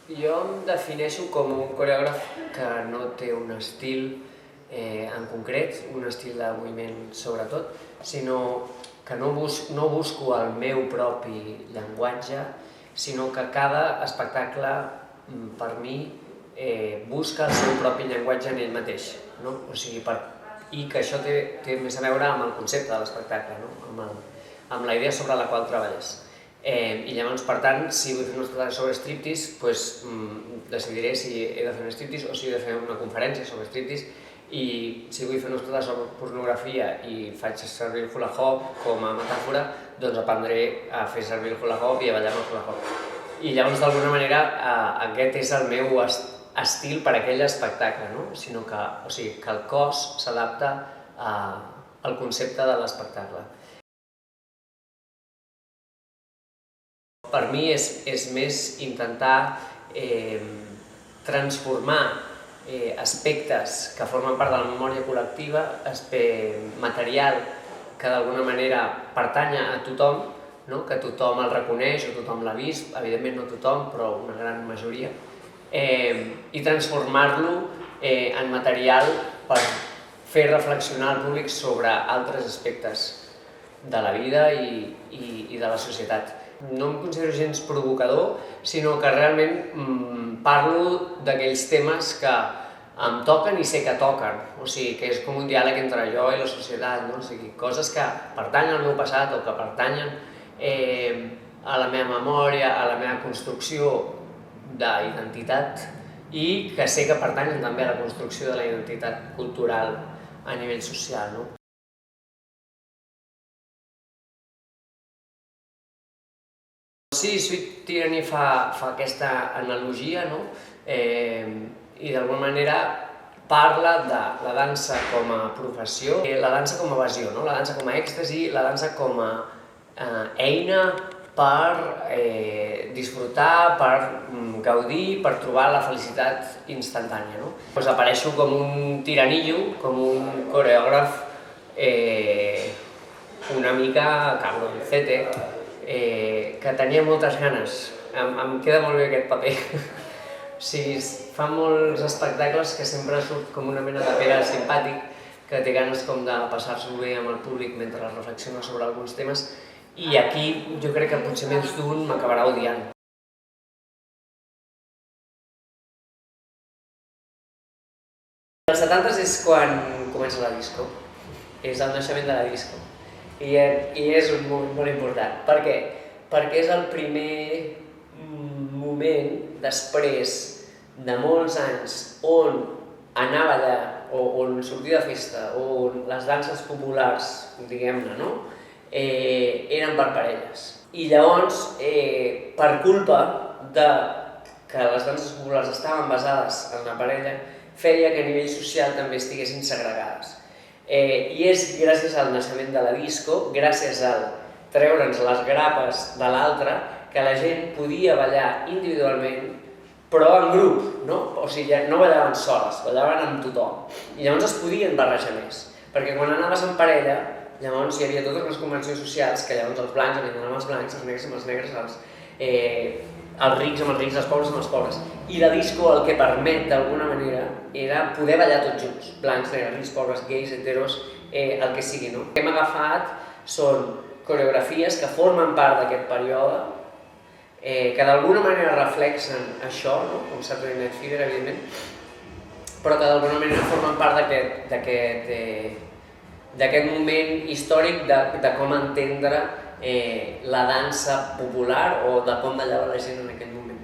Jo em defineixo com un coreògraf que no té un estil en concret, un estil de moviment sobretot, sinó que no busco el meu propi llenguatge, sinó que cada espectacle, per mi, busca el seu propi llenguatge en ell mateix. No? O sigui, i que això té més a veure amb el concepte de l'espectacle, no? amb la idea sobre la qual treballes. I llavors, per tant, si vull fer un espectacle sobre striptease, doncs, decidiré si he de fer un striptease o si he de fer una conferència sobre striptease, i si vull fer un espectacle sobre pornografia i faig servir el hula hoop com a metàfora, doncs aprendré a fer servir el hula hoop i a ballar amb el hula hoop. I llavors, d'alguna manera, aquest és el meu estil per a aquell espectacle, no? Sinó que, o sigui, que el cos s'adapta al concepte de l'espectacle. Per mi és més intentar transformar aspectes que formen part de la memòria col·lectiva, material que d'alguna manera pertany a tothom, no? Que tothom el reconeix o tothom l'ha vist, evidentment no tothom, però una gran majoria, i transformar-lo en material per fer reflexionar al públic sobre altres aspectes de la vida i de la societat. No em considero gens provocador, sinó que realment parlo d'aquells temes que em toquen i sé que toquen, o sigui, que és com un diàleg entre jo i la societat, no? O sigui, coses que pertanyen al meu passat o que pertanyen a la meva memòria, a la meva construcció d'identitat i que sé que pertanyen també a la construcció de la identitat cultural a nivell social, no? Sí, Sweet Tyranny fa aquesta analogia, no? I d'alguna manera parla de la dansa com a professió, la dansa com a evasió, no? La dansa com a èxtasi, la dansa com a eina per disfrutar, per gaudir, per trobar la felicitat instantània, no? Doncs apareixo com un tiranillo, com un coreògraf una mica cabroncete, que tenia moltes ganes. Em queda molt bé aquest paper. O sigui, fa molts espectacles que sempre surt com una mena de pere simpàtic, que té ganes com de passar-s'ho bé amb el públic mentre reflexiona sobre alguns temes, i aquí jo crec que potser més d'un m'acabarà odiant. Els 70s és quan comença la disco, és el naixement de la disco. I és un moment molt important. Per què? Perquè és el primer moment després de molts anys on anar a ballar, o on sortir de festa, on les danses populars, diguem-ne, no? Eren per parelles. I llavors, per culpa de que les danses populars estaven basades en la parella, feia que a nivell social també estiguessin segregades. I és gràcies al naixement de la disco, gràcies al treure'ns les grapes de l'altre, que la gent podia ballar individualment, però en grup, no? O sigui, no ballaven soles, ballaven amb tothom. I llavors es podien barrejar més, perquè quan anaves en parella, llavors hi havia totes les convencions socials, que llavors els blancs anaven amb els blancs, els negres amb els negres, els rics amb els rics, els pobres amb els pobres. I la disco el que permet, d'alguna manera, era poder ballar tots junts, blancs, negres, rics, pobres, gais, heteros, el que sigui, no? El que hem agafat són coreografies que formen part d'aquest període, que d'alguna manera reflexen això, no? Com Saturday Night Fever, evidentment, però que d'alguna manera formen part d'aquest moment històric de com entendre la dansa popular o de com ballava la gent en aquell moment.